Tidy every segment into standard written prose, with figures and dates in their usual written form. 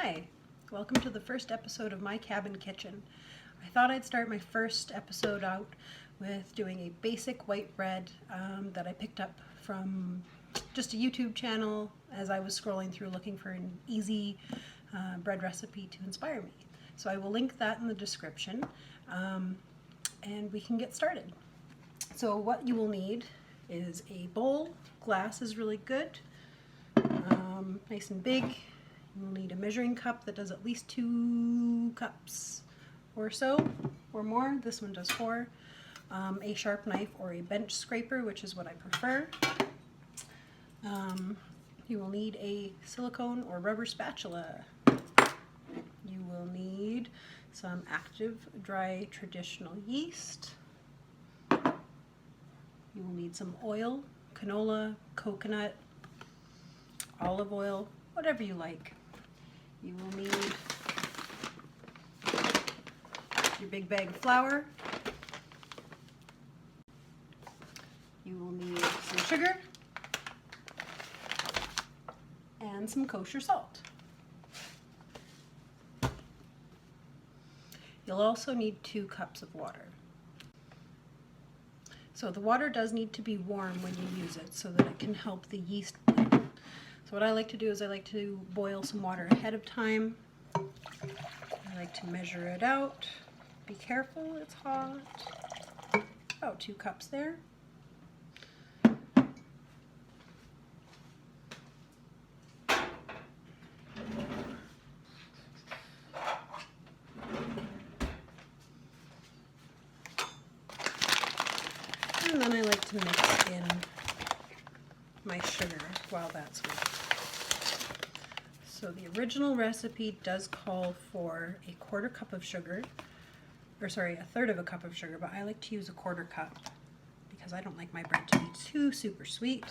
Hi, welcome to the first episode of My Cabin Kitchen. I thought I'd start my first episode out with doing a basic white bread that I picked up from just a YouTube channel as I was scrolling through looking for an easy bread recipe to inspire me. So I will link that in the description and we can get started. So what you will need is a bowl. Glass is really good, nice and big. You'll need a measuring cup that does at least 2 cups or so, or more. This one does 4. A sharp knife or a bench scraper, which is what I prefer. You will need a silicone or rubber spatula. You will need some active, dry, traditional yeast. You will need some oil, canola, coconut, olive oil, whatever you like. You will need your big bag of flour. You will need some sugar and some kosher salt. You'll also need 2 cups of water. So the water does need to be warm when you use it so that it can help the yeast blend. So what I like to do is I like to boil some water ahead of time. I like to measure it out. Be careful, it's hot. About 2 cups there. And then I like to mix in my sugar while that's wet. So the original recipe does call for a 1/4 cup of sugar, or sorry, 1/3 of a cup of sugar, but I like to use a 1/4 cup because I don't like my bread to be too super sweet.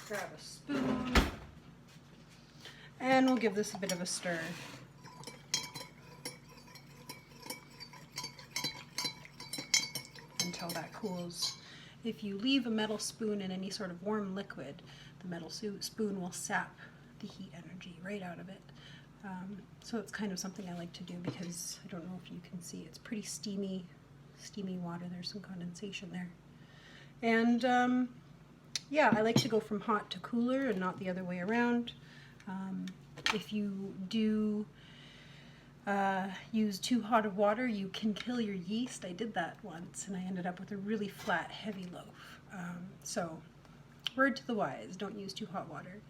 Grab a spoon, and we'll give this a bit of a stir. Until that cools. If you leave a metal spoon in any sort of warm liquid, the metal spoon will sap the heat energy right out of it. So it's kind of something I like to do because I don't know if you can see, it's pretty steamy water. There's some condensation there. And yeah, I like to go from hot to cooler and not the other way around. If you do use too hot of water, you can kill your yeast. I did that once and I ended up with a really flat, heavy loaf. So, word to the wise, don't use too hot water.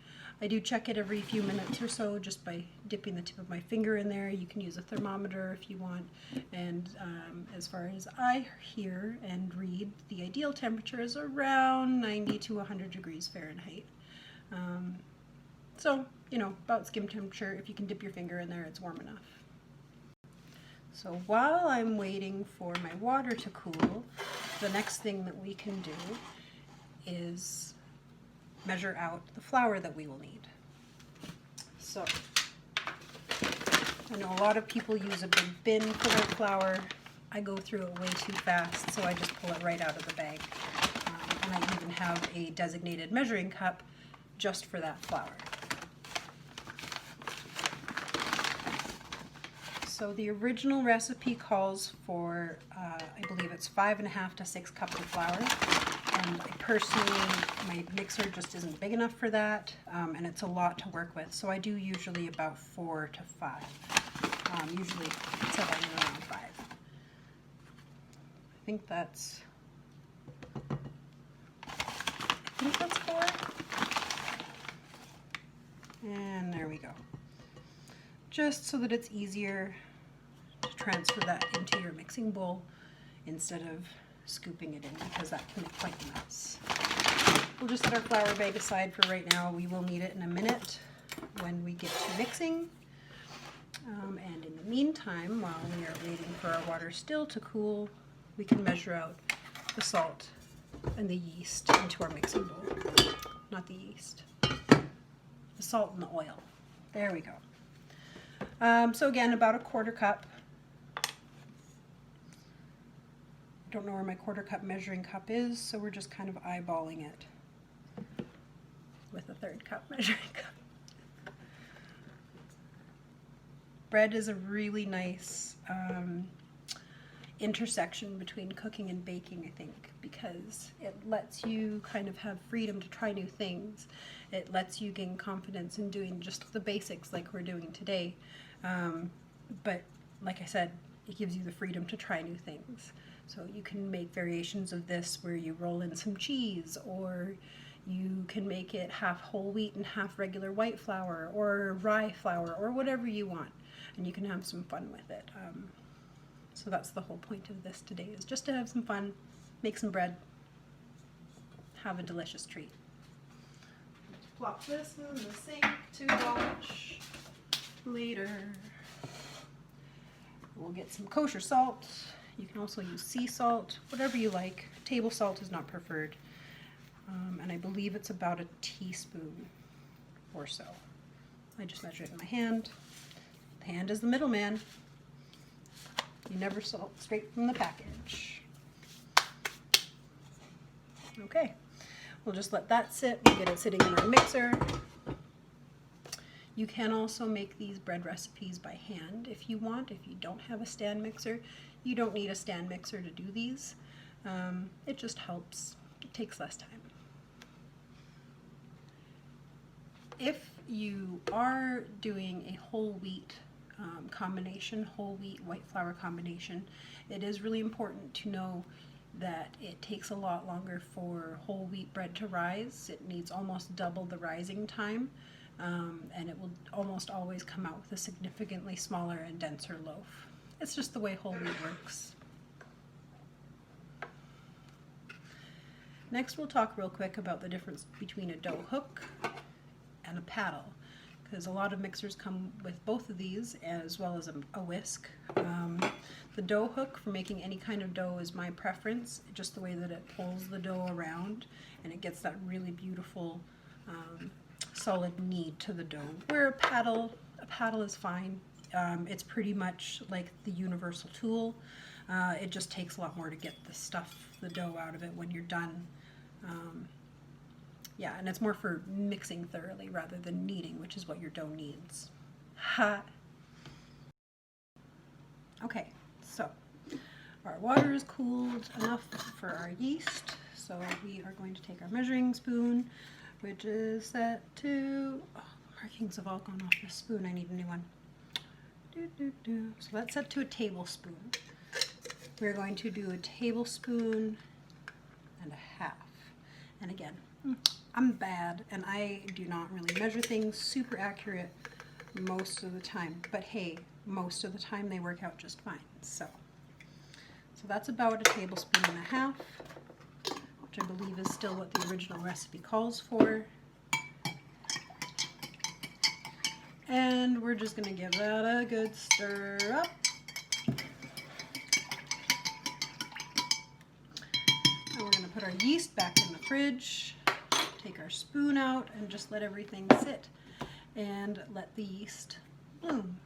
I do check it every few minutes or so just by dipping the tip of my finger in there. You can use a thermometer if you want. And as far as I hear and read, the ideal temperature is around 90 to 100 degrees Fahrenheit. So, you know, about skim temperature. If you can dip your finger in there, it's warm enough. So while I'm waiting for my water to cool, the next thing that we can do is measure out the flour that we will need. So I know a lot of people use a big bin for their flour. I go through it way too fast, so I just pull it right out of the bag. And I even have a designated measuring cup just for that flour. So the original recipe calls for, I believe it's 5.5 to 6 cups of flour. And I personally, my mixer just isn't big enough for that, and it's a lot to work with. So I do usually about 4 to 5. Usually it's around 5. I think that's 4. And there we go. Just so that it's easier to transfer that into your mixing bowl instead of scooping it in, because that can make quite a mess. We'll just set our flour bag aside for right now. We will need it in a minute when we get to mixing. And in the meantime, while we are waiting for our water still to cool, we can measure out the salt and the yeast into our mixing bowl. Not the yeast. The salt and the oil. There we go. So again, about a 1/4 cup. don't know where my 1/4 cup measuring cup is, so we're just kind of eyeballing it with a 1/3 cup measuring cup. Bread is a really nice intersection between cooking and baking, I think, because it lets you kind of have freedom to try new things. It lets you gain confidence in doing just the basics like we're doing today. But like I said, it gives you the freedom to try new things. So you can make variations of this where you roll in some cheese, or you can make it half whole wheat and half regular white flour or rye flour, or whatever you want, and you can have some fun with it. So that's the whole point of this today, is just to have some fun, make some bread, have a delicious treat. Plop this in the sink to wash later. We'll get some kosher salt. You can also use sea salt, whatever you like. Table salt is not preferred. And I believe it's about a teaspoon or so. I just measure it in my hand. The hand is the middleman. You never salt straight from the package. Okay, we'll just let that sit. We'll get it sitting in our mixer. You can also make these bread recipes by hand if you want. If you don't have a stand mixer, you don't need a stand mixer to do these. It just helps. It takes less time. If you are doing a whole wheat combination, whole wheat white flour combination, it is really important to know that it takes a lot longer for whole wheat bread to rise. It needs almost double the rising time, and it will almost always come out with a significantly smaller and denser loaf. It's just the way whole wheat works. Next, we'll talk real quick about the difference between a dough hook and a paddle, because a lot of mixers come with both of these, as well as a whisk. The dough hook for making any kind of dough is my preference, just the way that it pulls the dough around and it gets that really beautiful solid knead to the dough. Where a paddle is fine. It's pretty much like the universal tool. It just takes a lot more to get the dough out of it when you're done. Yeah, and it's more for mixing thoroughly rather than kneading, which is what your dough needs. Ha! Okay, so our water is cooled enough for our yeast, so we are going to take our measuring spoon, which is set to, oh, the markings have all gone off this spoon. I need a new one. So that's set to a tablespoon. We're going to do a tablespoon and a half. And again, I'm bad and I do not really measure things super accurate most of the time, but hey, most of the time they work out just fine. So that's about a tablespoon and a half, which I believe is still what the original recipe calls for. And we're just going to give that a good stir up. And we're going to put our yeast back in the fridge, take our spoon out, and just let everything sit and let the yeast bloom.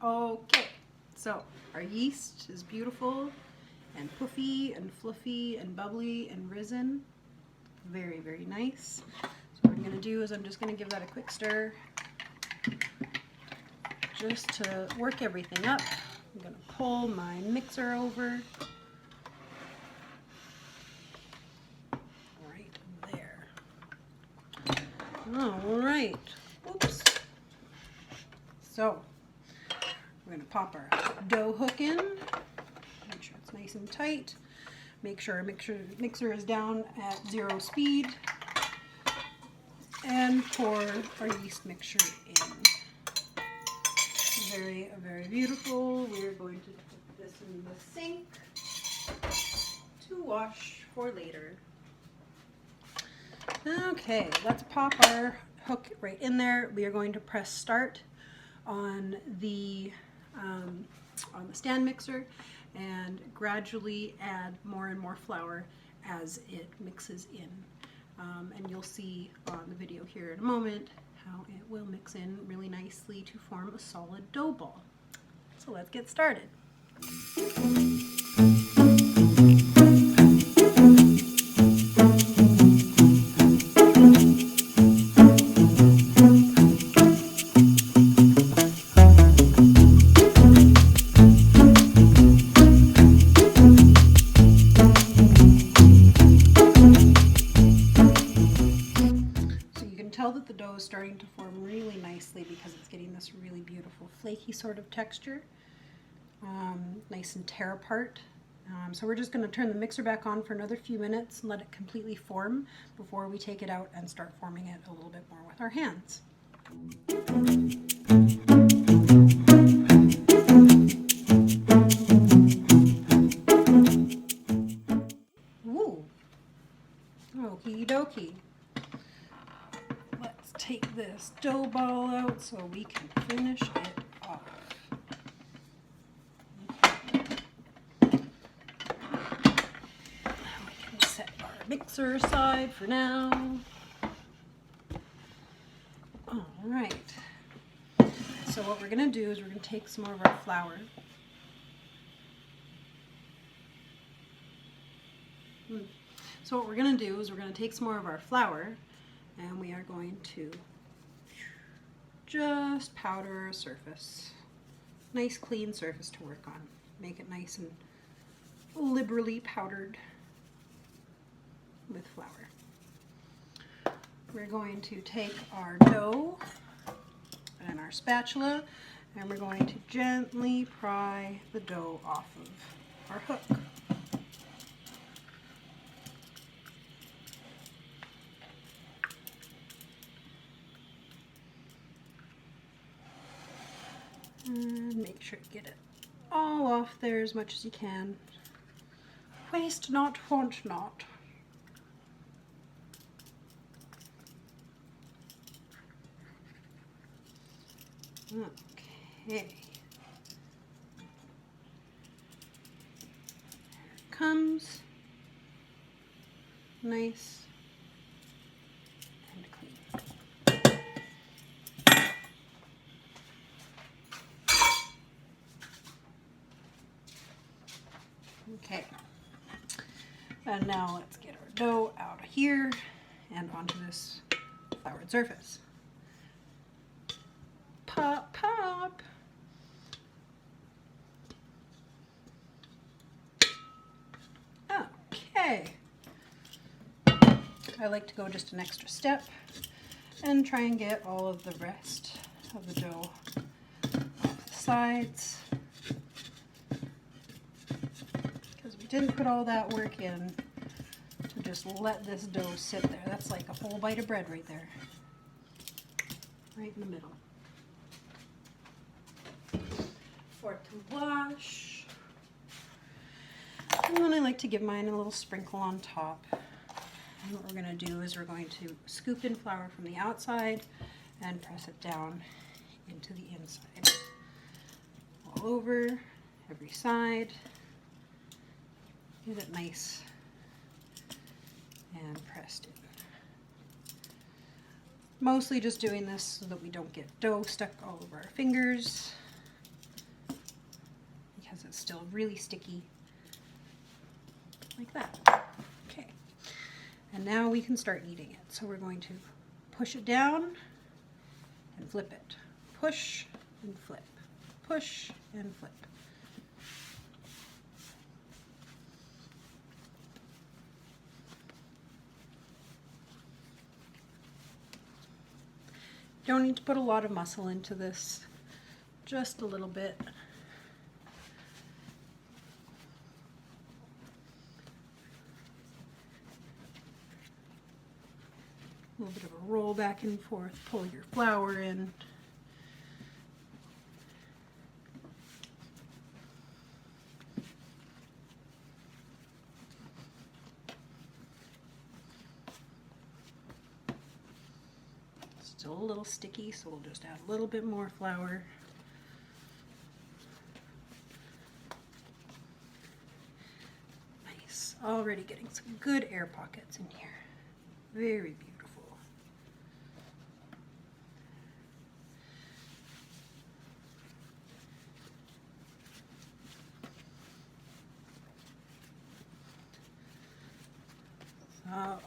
Okay, so our yeast is beautiful and puffy and fluffy and bubbly and risen. Very, very nice. So what I'm going to do is I'm just going to give that a quick stir just to work everything up. I'm going to pull my mixer over right there. All right. Oops. So we're going to pop our dough hook in, make sure it's nice and tight, make sure our mixer is down at 0 speed, and pour our yeast mixture in. Very, very beautiful. We're going to put this in the sink to wash for later. Okay, let's pop our hook right in there. We are going to press start on the stand mixer and gradually add more and more flour as it mixes in. And you'll see on the video here in a moment how it will mix in really nicely to form a solid dough ball. So let's get started. That the dough is starting to form really nicely because it's getting this really beautiful flaky sort of texture, nice and tear apart. So we're just going to turn the mixer back on for another few minutes and let it completely form before we take it out and start forming it a little bit more with our hands. Ooh, okie dokie. Take this dough ball out so we can finish it off. Okay. Now we can set our mixer aside for now. All right. So what we're going to do is we're going to take some more of our flour. So what we're going to do is we're going to take some more of our flour, and we are going to just powder a surface. Nice clean surface to work on. Make it nice and liberally powdered with flour. We're going to take our dough and our spatula, and we're going to gently pry the dough off of our hook. And make sure you get it all off there as much as you can. Waste not, want not. Okay. Here it comes. Nice and clean. Okay, and now let's get our dough out of here and onto this floured surface. Pop, pop. Okay. I like to go just an extra step and try and get all of the rest of the dough off the sides. Didn't put all that work in to just let this dough sit there. That's like a whole bite of bread right there. Right in the middle. For it to wash. And then I like to give mine a little sprinkle on top. And what we're going to do is we're going to scoop in flour from the outside and press it down into the inside. All over, every side. Get it nice and pressed in. Mostly just doing this so that we don't get dough stuck all over our fingers because it's still really sticky, like that. Okay, and now we can start eating it. So we're going to push it down and flip it. Push and flip. Push and flip. Don't need to put a lot of muscle into this, just a little bit. A little bit of a roll back and forth, pull your flour in. Still a little sticky, so we'll just add a little bit more flour. Nice. Already getting some good air pockets in here. Very beautiful. Oh,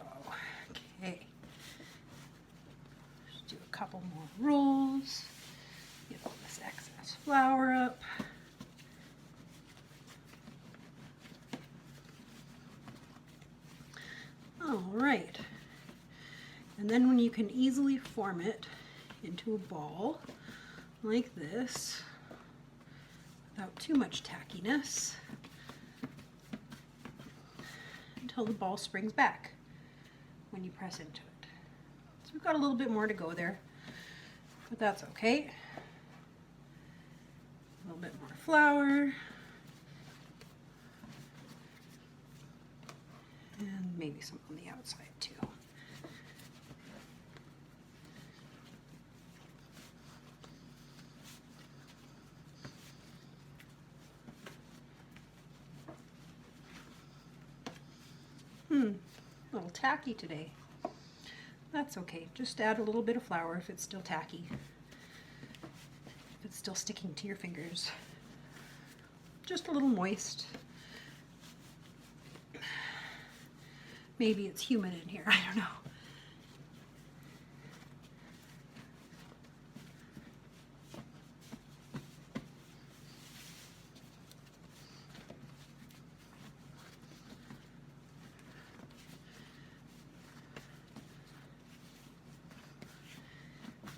okay. Just do a couple more rolls. Get all this excess flour up. All right. And then when you can easily form it into a ball like this, without too much tackiness, until the ball springs back when you press into it. So we've got a little bit more to go there, but that's okay. A little bit more flour. And maybe some on the outside too. A little tacky today. That's okay. Just add a little bit of flour if it's still tacky. If it's still sticking to your fingers. Just a little moist. Maybe it's humid in here, I don't know.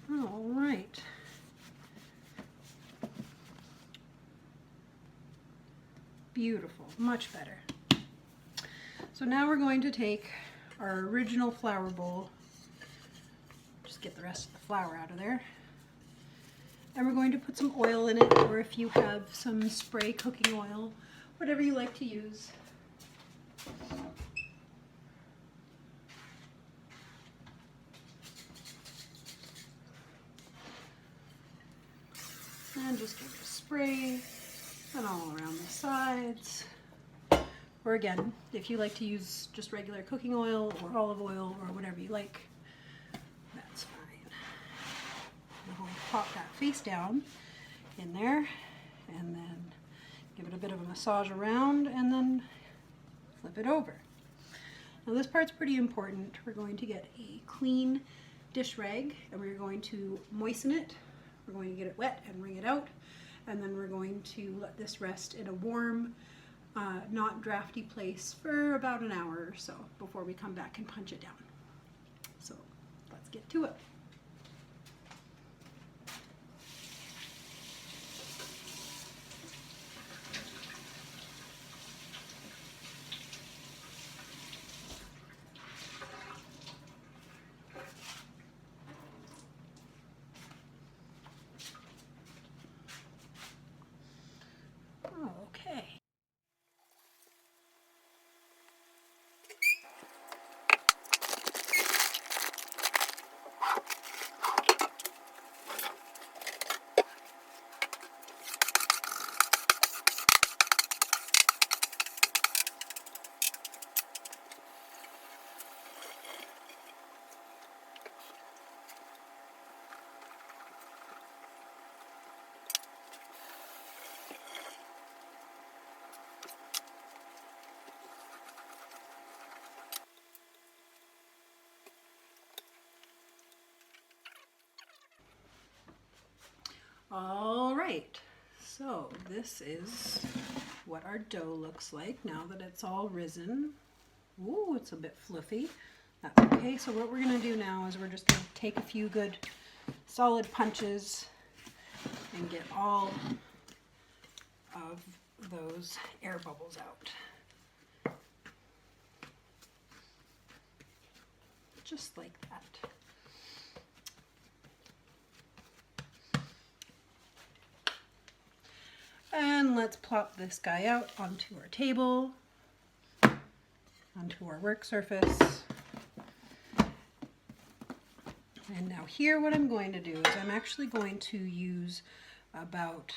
All right. Beautiful, much better. So now we're going to take our original flour bowl, just get the rest of the flour out of there, and we're going to put some oil in it, or if you have some spray cooking oil, whatever you like to use. And just give it a spray and all around the sides. Or again, if you like to use just regular cooking oil or olive oil or whatever you like, that's fine. I'm going to pop that face down in there and then give it a bit of a massage around and then flip it over. Now this part's pretty important. We're going to get a clean dish rag and we're going to moisten it. We're going to get it wet and wring it out, and then we're going to let this rest in a warm, not drafty place for about an hour or so before we come back and punch it down. So let's get to it. Okay. All right, so this is what our dough looks like now that it's all risen. Ooh, it's a bit fluffy. That's okay. So what we're going to do now is we're just going to take a few good solid punches and get all of those air bubbles out. Just like that. And let's plop this guy out onto our table, onto our work surface. And now here what I'm going to do is I'm actually going to use about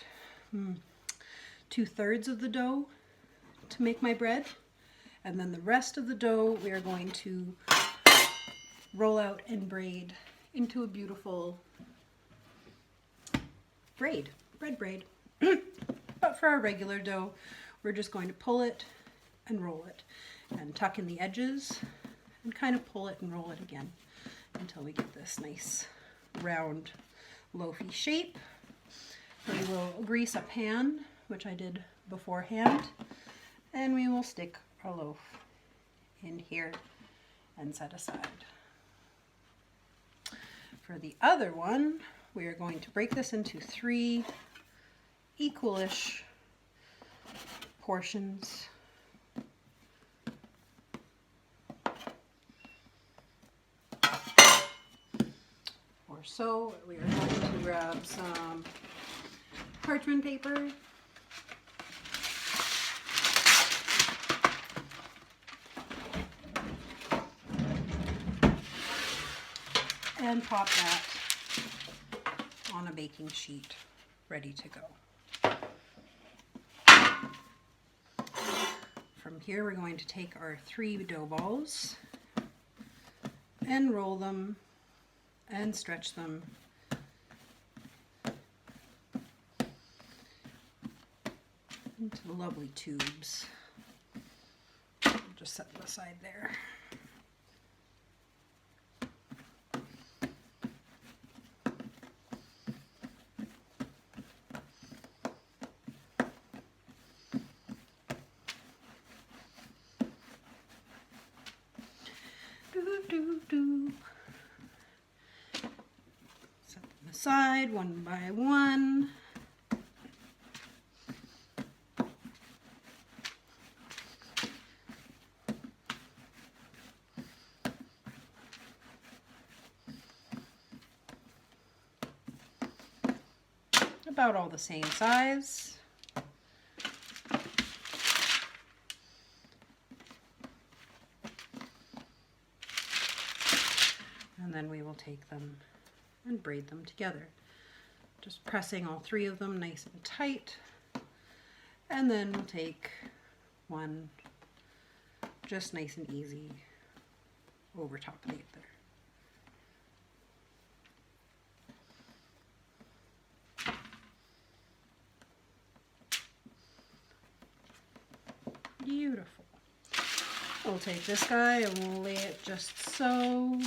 2/3 of the dough to make my bread. And then the rest of the dough we are going to roll out and braid into a beautiful bread braid. But for our regular dough, we're just going to pull it and roll it and tuck in the edges and kind of pull it and roll it again until we get this nice round loafy shape. We will grease a pan, which I did beforehand, and we will stick our loaf in here and set aside. For the other one, we are going to break this into 3 equalish portions. Or so. We are going to grab some parchment paper. And pop that on a baking sheet, ready to go. From here, we're going to take our 3 dough balls and roll them and stretch them into lovely tubes. I'll just set them aside there. Set them aside one by one. About all the same size. And then we will take them and braid them together. Just pressing all 3 of them nice and tight. And then we'll take one just nice and easy over top of the other. Beautiful. We'll take this guy and we'll lay it just so.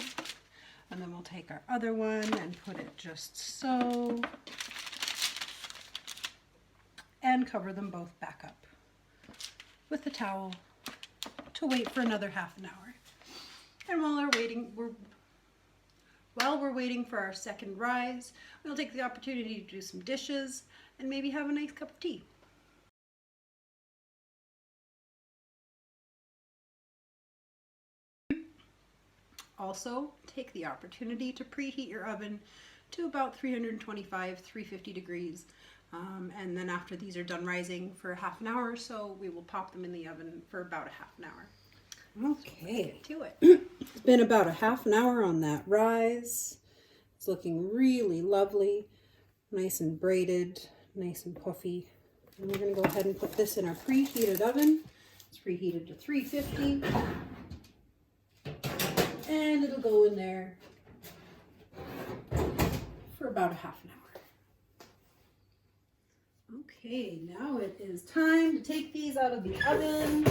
And then we'll take our other one and put it just so. And cover them both back up with the towel to wait for another half an hour. And while we're waiting for our second rise, we'll take the opportunity to do some dishes and maybe have a nice cup of tea. Also, take the opportunity to preheat your oven to about 325, 350 degrees. And then after these are done rising for half an hour or so, we will pop them in the oven for about a half an hour. Okay, to it. It's been about a half an hour on that rise. It's looking really lovely, nice and braided, nice and puffy. And we're going to go ahead and put this in our preheated oven. It's preheated to 350. And it'll go in there for about a half an hour. Okay, now it is time to take these out of the oven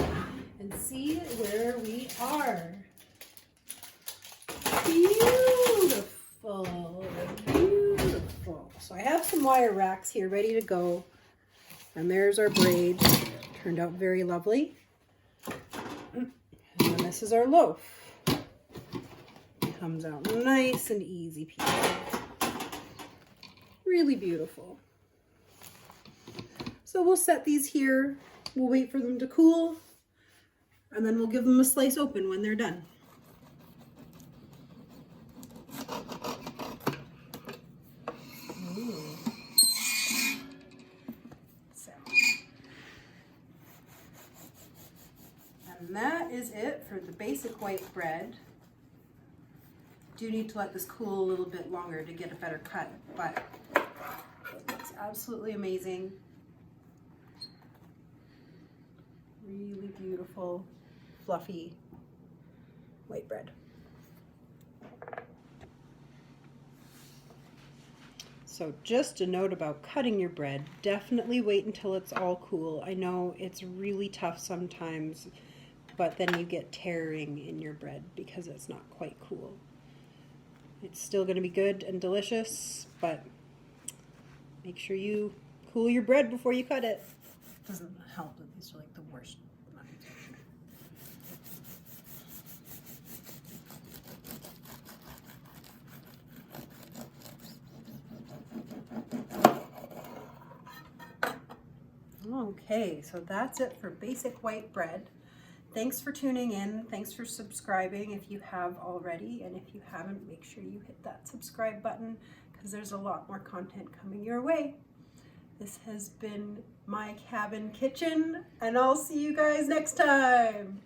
and see where we are. Beautiful, beautiful. So I have some wire racks here ready to go. And there's our braid. Turned out very lovely. And then this is our loaf. Comes out nice and easy peasy. Really beautiful. So we'll set these here. We'll wait for them to cool. And then we'll give them a slice open when they're done. Ooh. So. And that is it for the basic white bread. Do need to let this cool a little bit longer to get a better cut, but it's absolutely amazing. Really beautiful, fluffy white bread. So just a note about cutting your bread. Definitely wait until it's all cool. I know it's really tough sometimes, but then you get tearing in your bread because it's not quite cool. It's still going to be good and delicious, but make sure you cool your bread before you cut it. Doesn't help that these are like the worst knives. Okay, so that's it for basic white bread. Thanks for tuning in. Thanks for subscribing if you have already. And if you haven't, make sure you hit that subscribe button because there's a lot more content coming your way. This has been My Cabin Kitchen, and I'll see you guys next time.